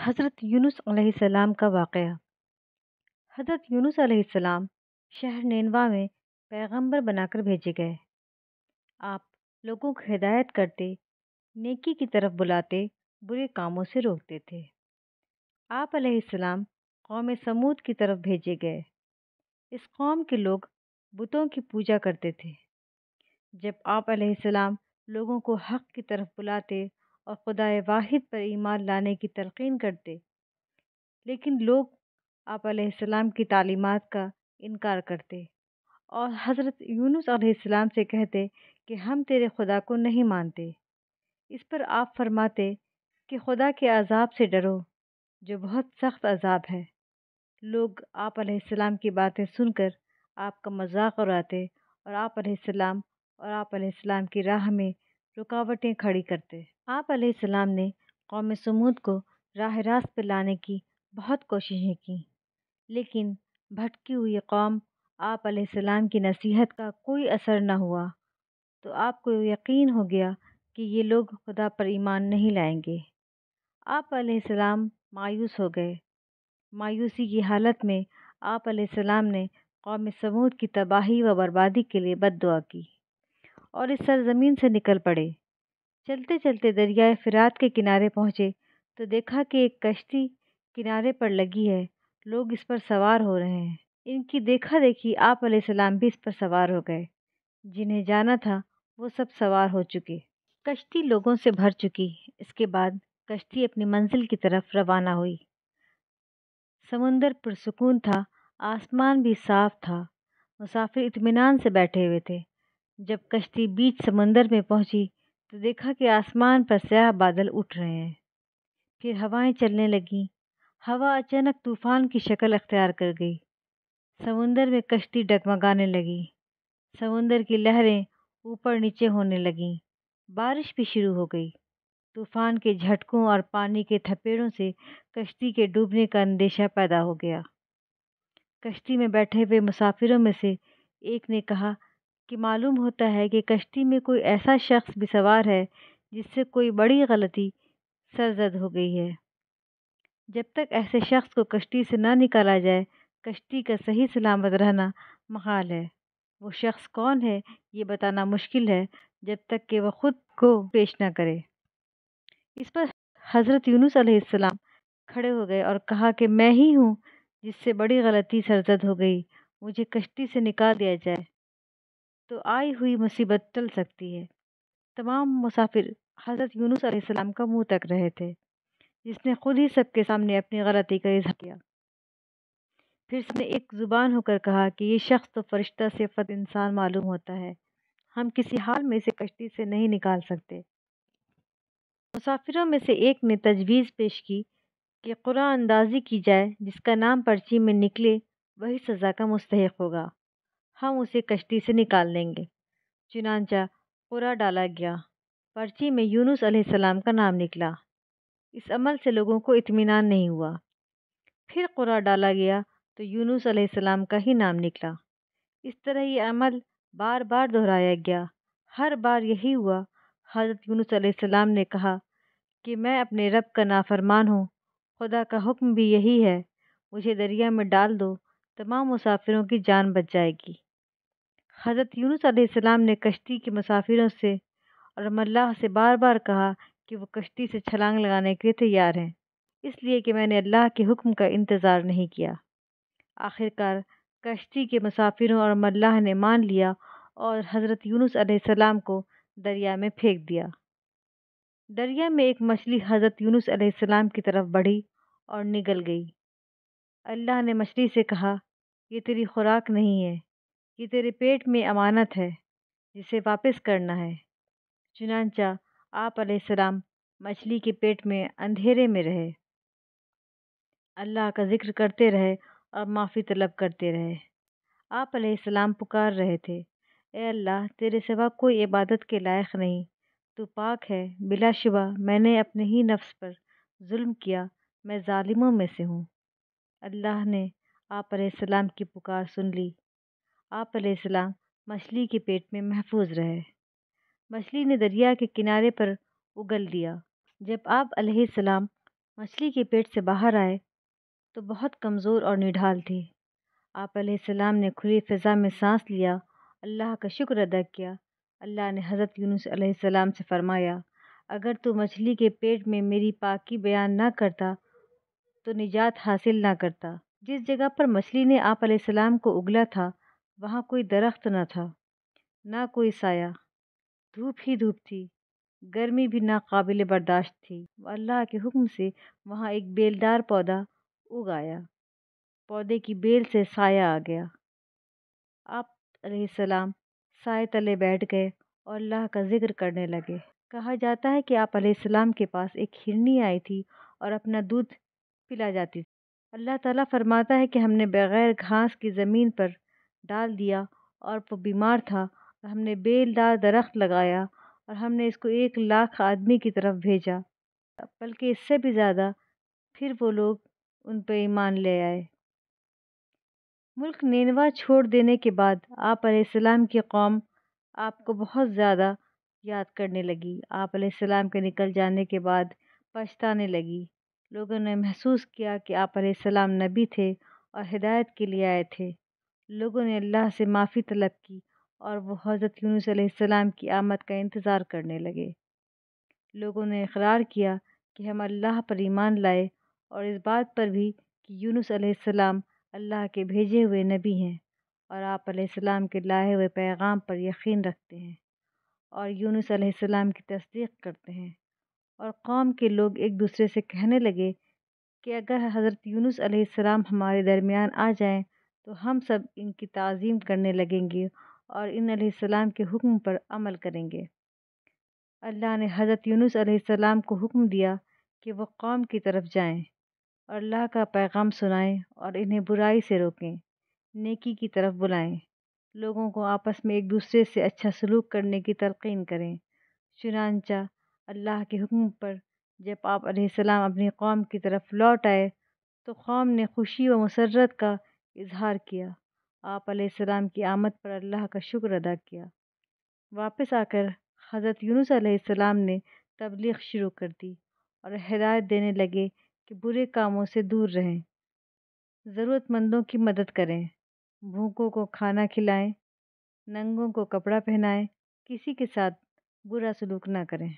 حضرت یونس علیہ السلام کا واقعہ۔ حضرت یونس علیہ السلام شہر نینوا میں پیغمبر بنا کر بھیجے گئے۔ آپ لوگوں کو ہدایت کرتے، نیکی کی طرف بلاتے، برے کاموں سے روکتے تھے۔ آپ علیہ السلام قوم سمود کی طرف بھیجے گئے۔ اس قوم کے لوگ بتوں کی پوجا کرتے تھے۔ جب آپ علیہ السلام لوگوں کو حق کی طرف بلاتے اور خدائے واحد پر ایمان لانے کی تلقین کرتے، لیکن لوگ آپ علیہ السلام کی تعلیمات کا انکار کرتے اور حضرت یونس علیہ السلام سے کہتے کہ ہم تیرے خدا کو نہیں مانتے۔ اس پر آپ فرماتے کہ خدا کے عذاب سے ڈرو جو بہت سخت عذاب ہے۔ لوگ آپ علیہ السلام کی باتیں سن کر آپ کا مذاق اڑاتے اور آپ علیہ السلام کی راہ میں رکاوٹیں کھڑی کرتے۔ آپ علیہ السلام نے قوم سمود کو راہ راست پہ لانے کی بہت کوششیں کی، لیکن بھٹکی ہوئی قوم آپ علیہ السلام کی نصیحت کا کوئی اثر نہ ہوا، تو آپ کو یقین ہو گیا کہ یہ لوگ خدا پر ایمان نہیں لائیں گے۔ آپ علیہ السلام مایوس ہو گئے۔ مایوسی کی حالت میں آپ علیہ السلام نے قوم سمود کی تباہی و بربادی کے لیے بد دعا کی اور اس سرزمین سے نکل پڑے۔ چلتے چلتے دریائے فرات کے کنارے پہنچے تو دیکھا کہ ایک کشتی کنارے پر لگی ہے، لوگ اس پر سوار ہو رہے ہیں۔ ان کی دیکھا دیکھی آپ علیہ السلام بھی اس پر سوار ہو گئے۔ جنہیں جانا تھا وہ سب سوار ہو چکے۔ کشتی لوگوں سے بھر چکی۔ اس کے بعد کشتی اپنی منزل کی طرف روانہ ہوئی۔ سمندر پرسکون تھا، آسمان بھی صاف تھا، مسافر اطمینان سے بیٹھے ہوئے تھے۔ جب کشتی بیچ سمندر میں پہنچی تو دیکھا کہ آسمان پر سیاہ بادل اٹھ رہے ہیں۔ پھر ہوائیں چلنے لگیں۔ ہوا اچانک طوفان کی شکل اختیار کر گئی۔ سمندر میں کشتی ڈگمگانے لگی۔ سمندر کی لہریں اوپر نیچے ہونے لگیں۔ بارش بھی شروع ہو گئی۔ طوفان کے جھٹکوں اور پانی کے تھپیڑوں سے کشتی کے ڈوبنے کا اندیشہ پیدا ہو گیا۔ کشتی میں بیٹھے ہوئے مسافروں میں سے ایک نے کہا کہ معلوم ہوتا ہے کہ کشتی میں کوئی ایسا شخص بھی سوار ہے جس سے کوئی بڑی غلطی سرزد ہو گئی ہے۔ جب تک ایسے شخص کو کشتی سے نہ نکالا جائے، کشتی کا صحیح سلامت رہنا محال ہے۔ وہ شخص کون ہے یہ بتانا مشکل ہے جب تک کہ وہ خود کو پیش نہ کرے۔ اس پر حضرت یونس علیہ السلام کھڑے ہو گئے اور کہا کہ میں ہی ہوں جس سے بڑی غلطی سرزد ہو گئی، مجھے کشتی سے نکال دیا جائے تو آئی ہوئی مصیبت ٹل سکتی ہے۔ تمام مسافر حضرت یونس علیہ السلام کا منہ تک رہے تھے، جس نے خود ہی سب کے سامنے اپنی غلطی کا اظہار کیا۔ پھر اس نے ایک زبان ہو کر کہا کہ یہ شخص تو فرشتہ صفت انسان معلوم ہوتا ہے، ہم کسی حال میں اسے کشتی سے نہیں نکال سکتے۔ مسافروں میں سے ایک نے تجویز پیش کی کہ قرعہ اندازی کی جائے، جس کا نام پرچی میں نکلے وہی سزا کا مستحق ہوگا، ہم اسے کشتی سے نکال لیں گے۔ چنانچہ قرعہ ڈالا گیا۔ پرچی میں یونس علیہ السلام کا نام نکلا۔ اس عمل سے لوگوں کو اطمینان نہیں ہوا۔ پھر قرعہ ڈالا گیا تو یونس علیہ السلام کا ہی نام نکلا۔ اس طرح یہ عمل بار بار دہرایا گیا۔ ہر بار یہی ہوا۔ حضرت یونس علیہ السلام نے کہا کہ میں اپنے رب کا نافرمان ہوں، خدا کا حکم بھی یہی ہے، مجھے دریا میں ڈال دو، تمام مسافروں کی جان بچ جائے گی۔ حضرت یونس علیہ السلام نے کشتی کے مسافروں سے اور اللہ سے بار بار کہا کہ وہ کشتی سے چھلانگ لگانے کے لیے تیار ہیں، اس لیے کہ میں نے اللہ کے حکم کا انتظار نہیں کیا۔ آخرکار کشتی کے مسافروں اور ملاح نے مان لیا اور حضرت یونس علیہ السلام کو دریا میں پھینک دیا۔ دریا میں ایک مچھلی حضرت یونس علیہ السلام کی طرف بڑھی اور نگل گئی۔ اللہ نے مچھلی سے کہا، یہ تیری خوراک نہیں ہے، یہ تیرے پیٹ میں امانت ہے جسے واپس کرنا ہے۔ چنانچہ آپ علیہ السلام مچھلی کے پیٹ میں اندھیرے میں رہے، اللہ کا ذکر کرتے رہے اور معافی طلب کرتے رہے۔ آپ علیہ السلام پکار رہے تھے، اے اللہ، تیرے سوا کوئی عبادت کے لائق نہیں، تو پاک ہے، بلا شبہ میں نے اپنے ہی نفس پر ظلم کیا، میں ظالموں میں سے ہوں۔ اللہ نے آپ علیہ السلام کی پکار سن لی۔ آپ علیہ السلام مچھلی کے پیٹ میں محفوظ رہے۔ مچھلی نے دریا کے کنارے پر اگل دیا۔ جب آپ علیہ السلام مچھلی کے پیٹ سے باہر آئے تو بہت کمزور اور نڈھال تھی۔ آپ علیہ السلام نے کھلی فضا میں سانس لیا، اللہ کا شکر ادا کیا۔ اللہ نے حضرت یونس علیہ السلام سے فرمایا، اگر تو مچھلی کے پیٹ میں میری پاکی بیان نہ کرتا تو نجات حاصل نہ کرتا۔ جس جگہ پر مچھلی نے آپ علیہ السلام کو اگلا تھا وہاں کوئی درخت نہ تھا، نہ کوئی سایہ، دھوپ ہی دھوپ تھی، گرمی بھی ناقابل برداشت تھی۔ اللہ کے حکم سے وہاں ایک بیلدار پودا اگ آیا، پودے کی بیل سے سایہ آ گیا۔ آپ علیہ السلام سائے تلے بیٹھ گئے اور اللہ کا ذکر کرنے لگے۔ کہا جاتا ہے کہ آپ علیہ السلام کے پاس ایک ہرنی آئی تھی اور اپنا دودھ پلا جاتی تھی۔ اللہ تعالیٰ فرماتا ہے کہ ہم نے بغیر گھاس کی زمین پر ڈال دیا اور وہ بیمار تھا، اور ہم نے بیلدار درخت لگایا اور ہم نے اس کو 1,00,000 آدمی کی طرف بھیجا، بلکہ اس سے بھی زیادہ۔ پھر وہ لوگ ان پہ ایمان لے آئے۔ ملک نینوا چھوڑ دینے کے بعد آپ علیہ السلام کی قوم آپ کو بہت زیادہ یاد کرنے لگی۔ آپ علیہ السلام کے نکل جانے کے بعد پچھتانے لگی۔ لوگوں نے محسوس کیا کہ آپ علیہ السلام نبی تھے اور ہدایت کے لیے آئے تھے۔ لوگوں نے اللہ سے معافی طلب کی اور وہ حضرت یونس علیہ السلام کی آمد کا انتظار کرنے لگے۔ لوگوں نے اقرار کیا کہ ہم اللہ پر ایمان لائے، اور اس بات پر بھی کہ یونس علیہ السلام اللہ کے بھیجے ہوئے نبی ہیں، اور آپ علیہ السلام کے لائے ہوئے پیغام پر یقین رکھتے ہیں اور یونس علیہ السلام کی تصدیق کرتے ہیں۔ اور قوم کے لوگ ایک دوسرے سے کہنے لگے کہ اگر حضرت یونس علیہ السلام ہمارے درمیان آ جائیں تو ہم سب ان کی تعظیم کرنے لگیں گے اور ان علیہ السلام کے حکم پر عمل کریں گے۔ اللہ نے حضرت یونس علیہ السلام کو حکم دیا کہ وہ قوم کی طرف جائیں اور اللہ کا پیغام سنائیں اور انہیں برائی سے روکیں، نیکی کی طرف بلائیں، لوگوں کو آپس میں ایک دوسرے سے اچھا سلوک کرنے کی تلقین کریں۔ چنانچہ اللہ کے حکم پر جب آپ علیہ السلام اپنی قوم کی طرف لوٹ آئے تو قوم نے خوشی و مسرت کا اظہار کیا۔ آپ علیہ السلام کی آمد پر اللہ کا شکر ادا کیا۔ واپس آ کر حضرت یونس علیہ السلام نے تبلیغ شروع کر دی اور ہدایت دینے لگے کہ برے کاموں سے دور رہیں، ضرورت مندوں کی مدد کریں، بھوکوں کو کھانا کھلائیں، ننگوں کو کپڑا پہنائیں، کسی کے ساتھ برا سلوک نہ کریں۔